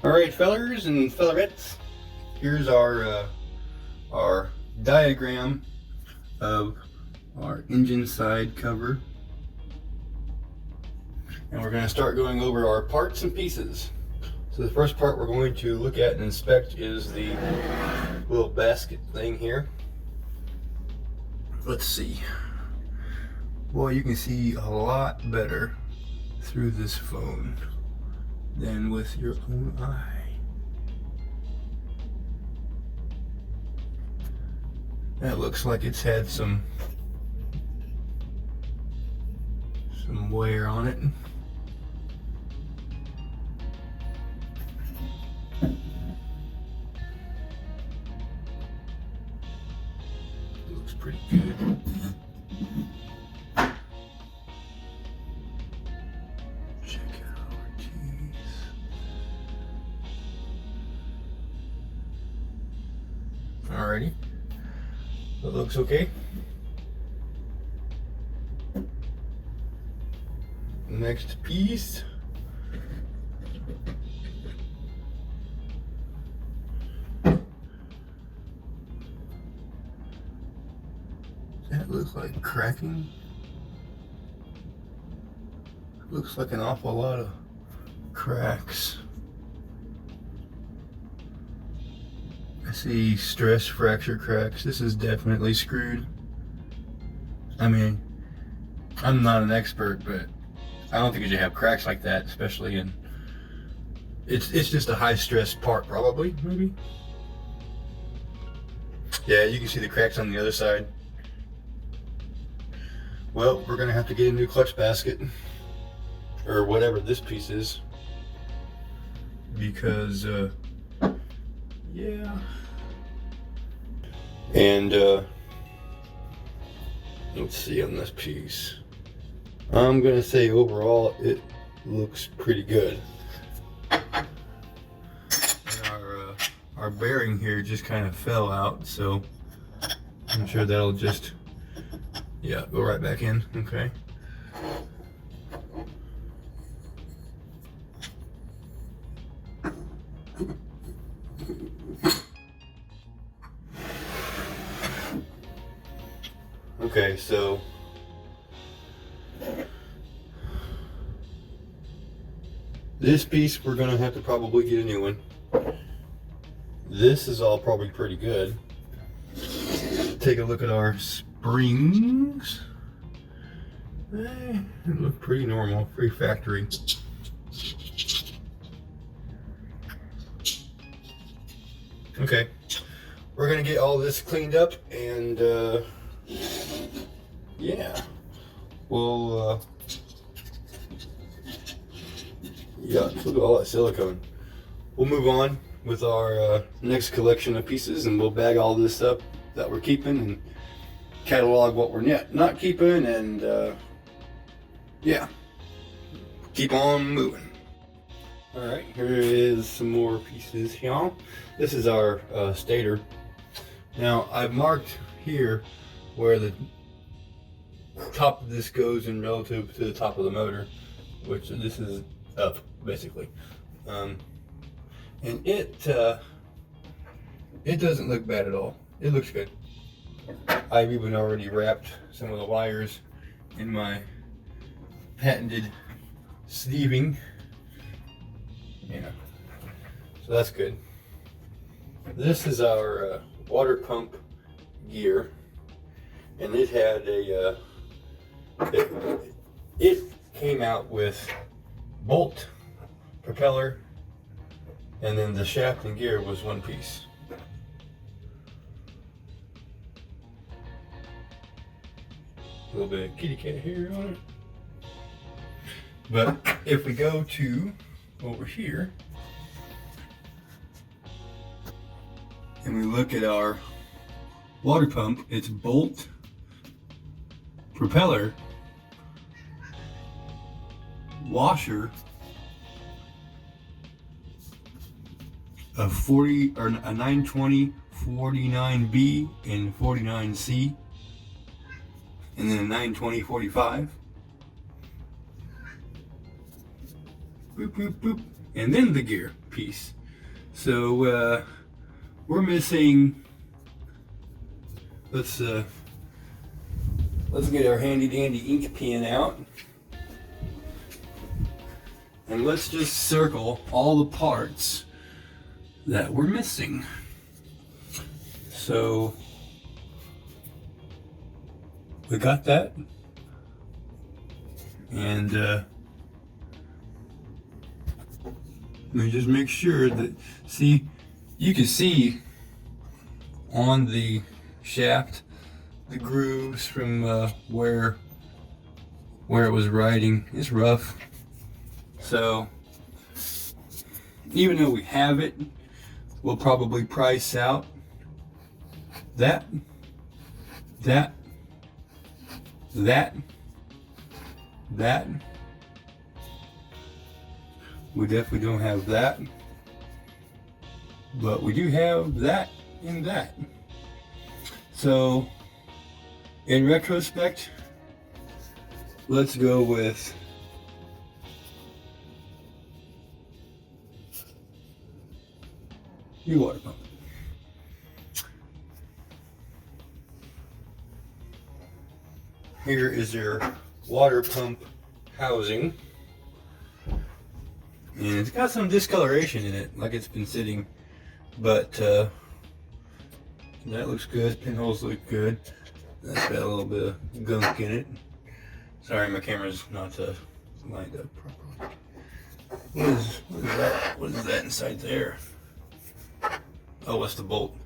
Alright, fellers and fellerettes, here's our diagram of our engine side cover. And we're going to start going over our parts and pieces. So the first part we're going to look at and inspect is the little basket thing here. Let's see. Well, you can see a lot better through this phone than with your own eye. That looks like it's had some wear on it. Looks pretty good. Check out our teeth. Alrighty. That looks okay. Next piece. That looks like cracking. Looks like an awful lot of cracks. I see stress fracture cracks. This is definitely screwed. I mean, I'm not an expert, but I don't think you should have cracks like that, especially in, it's just a high stress part probably, maybe. Yeah, you can see the cracks on the other side. Well, we're gonna have to get a new clutch basket, or whatever this piece is, because yeah. And let's see on this piece. I'm gonna say overall it looks pretty good. And our bearing here just kind of fell out, so I'm sure that'll just, yeah, go right back in. Okay. Okay, so this piece we're gonna have to probably get a new one. This is all probably pretty good. Take a look at our springs. They look pretty normal, pretty factory. Okay, we're gonna get all this cleaned up and yeah, we'll yeah, look at all that silicone. We'll move on with our next collection of pieces, and we'll bag all this up that we're keeping and catalog what we're not keeping, and yeah, keep on moving. Alright, here is some more pieces here. This is our stator. Now, I've marked here where the top of this goes in relative to the top of the motor, which this is up, basically. And it doesn't look bad at all. It looks good. I've even already wrapped some of the wires in my patented sleeving. Yeah, so that's good. This is our water pump gear, and it had a it came out with bolt, propeller, and then the shaft and gear was one piece. A little bit of kitty cat hair on it. But if we go to over here and we look at our water pump, it's bolt, propeller, washer, a 40 or a 920, 49B and 49C, and then a 920, 45. Boop, boop, boop. And then the gear piece. So we're missing, let's get our handy dandy ink pen out, and let's just circle all the parts that we're missing. So we got that, and let me just make sure that, see, you can see on the shaft the grooves from where it was riding. It's rough. So even though we have it, we'll probably price out that. We definitely don't have that, but we do have that and that. So in retrospect, let's go with your water pump. Here is your water pump housing, and it's got some discoloration in it, like it's been sitting, but that looks good. Pinholes look good. That's got a little bit of gunk in it. Sorry, my camera's not lined up properly. What is that? What is that inside there? Oh, it's the bolt.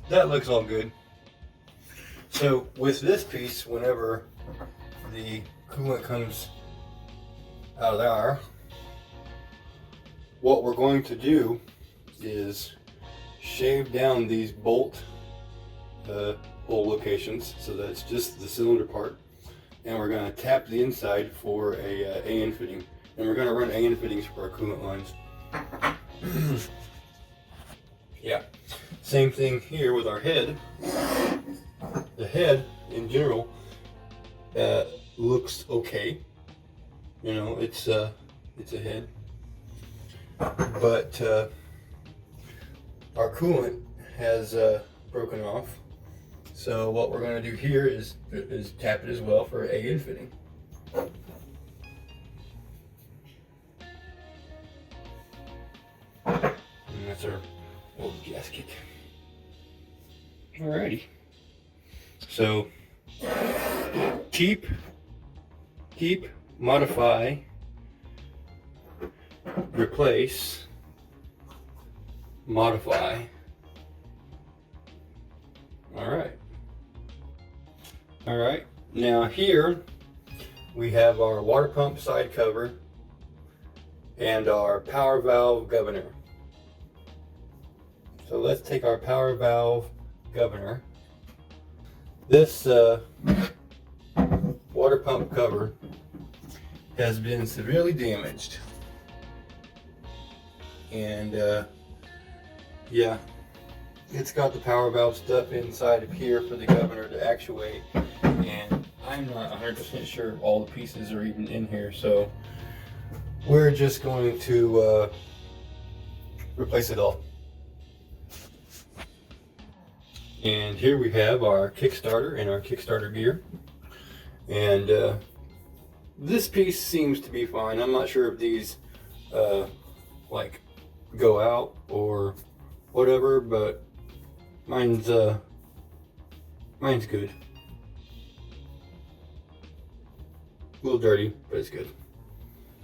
That looks all good. So with this piece, whenever the coolant comes out of there, what we're going to do is shave down these bolt hole locations so that it's just the cylinder part, and we're going to tap the inside for a AN fitting, and we're going to run AN fittings for our coolant lines. Yeah, same thing here with our head. The head in general looks okay. You know, it's a head, but our coolant has broken off. So what we're going to do here is tap it as well for AN fitting. And that's our old gasket. Alrighty. So keep, modify, replace, modify. All right. Now here we have our water pump side cover and our power valve governor. So let's take our power valve governor. This water pump cover has been severely damaged, and yeah, it's got the power valve stuff inside of here for the governor to actuate, and I'm not 100% sure all the pieces are even in here, so we're just going to replace it all. And here we have our Kickstarter and our Kickstarter gear, and this piece seems to be fine. I'm not sure if these like go out or whatever, but mine's good. A little dirty, but it's good.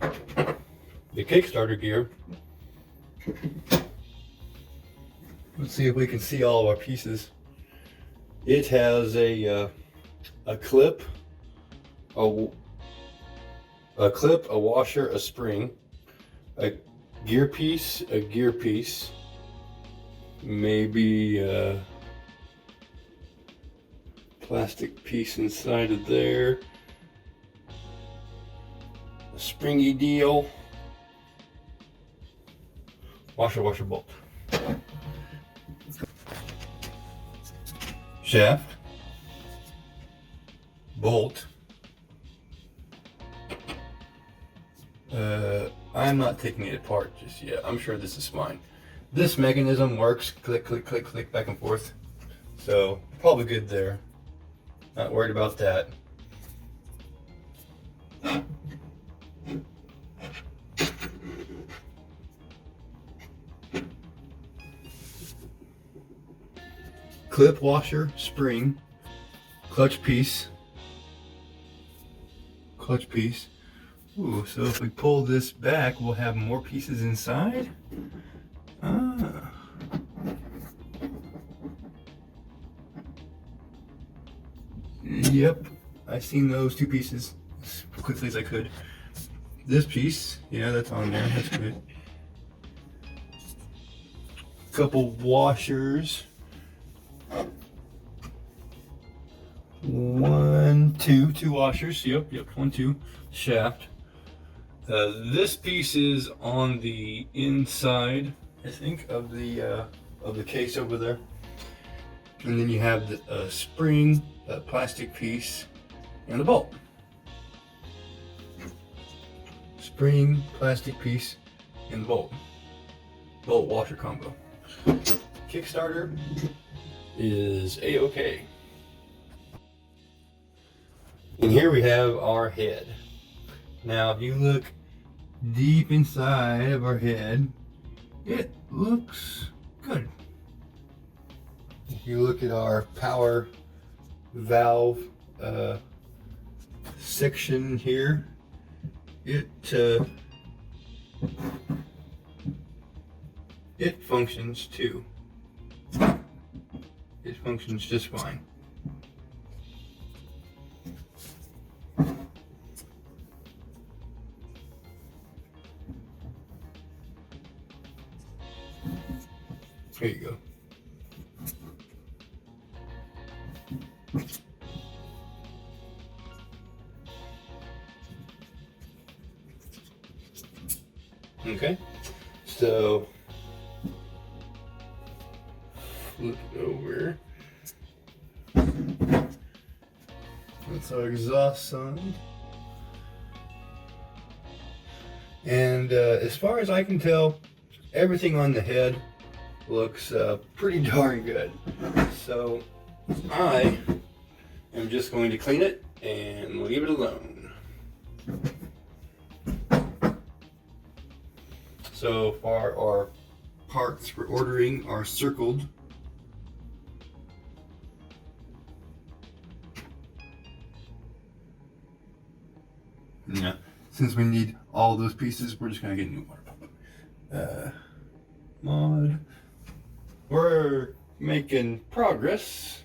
The Kickstarter gear, let's see if we can see all of our pieces. It has a clip, a washer, a spring, a gear piece, maybe a plastic piece inside of there, a springy deal, washer, bolt, shaft, bolt, I'm not taking it apart just yet. I'm sure this is fine. This mechanism works, click, click, click, click, back and forth. So probably good there. Not worried about that. Clip washer, spring, clutch piece. Ooh, so if we pull this back, we'll have more pieces inside. Ah. Yep, I've seen those two pieces as quickly as I could. This piece, yeah, that's on there, that's good. Couple washers. 2 washers. Yep, 1, 2. Shaft. This piece is on the inside, I think, of the case over there. And then you have the spring, a plastic piece, and a bolt. Spring, plastic piece, and bolt. Bolt washer combo. Kickstarter is A-OK. And here we have our head. Now, if you look deep inside of our head, it looks good. If you look at our power valve section here, it functions too. It functions just fine. There you go. Okay, so flip it over. That's our exhaust sign. And as far as I can tell, everything on the head looks pretty darn good. So I am just going to clean it and leave it alone. So far, our parts we're ordering are circled. Yeah, since we need all those pieces, we're just gonna get a new water pump. Mod. We're making progress.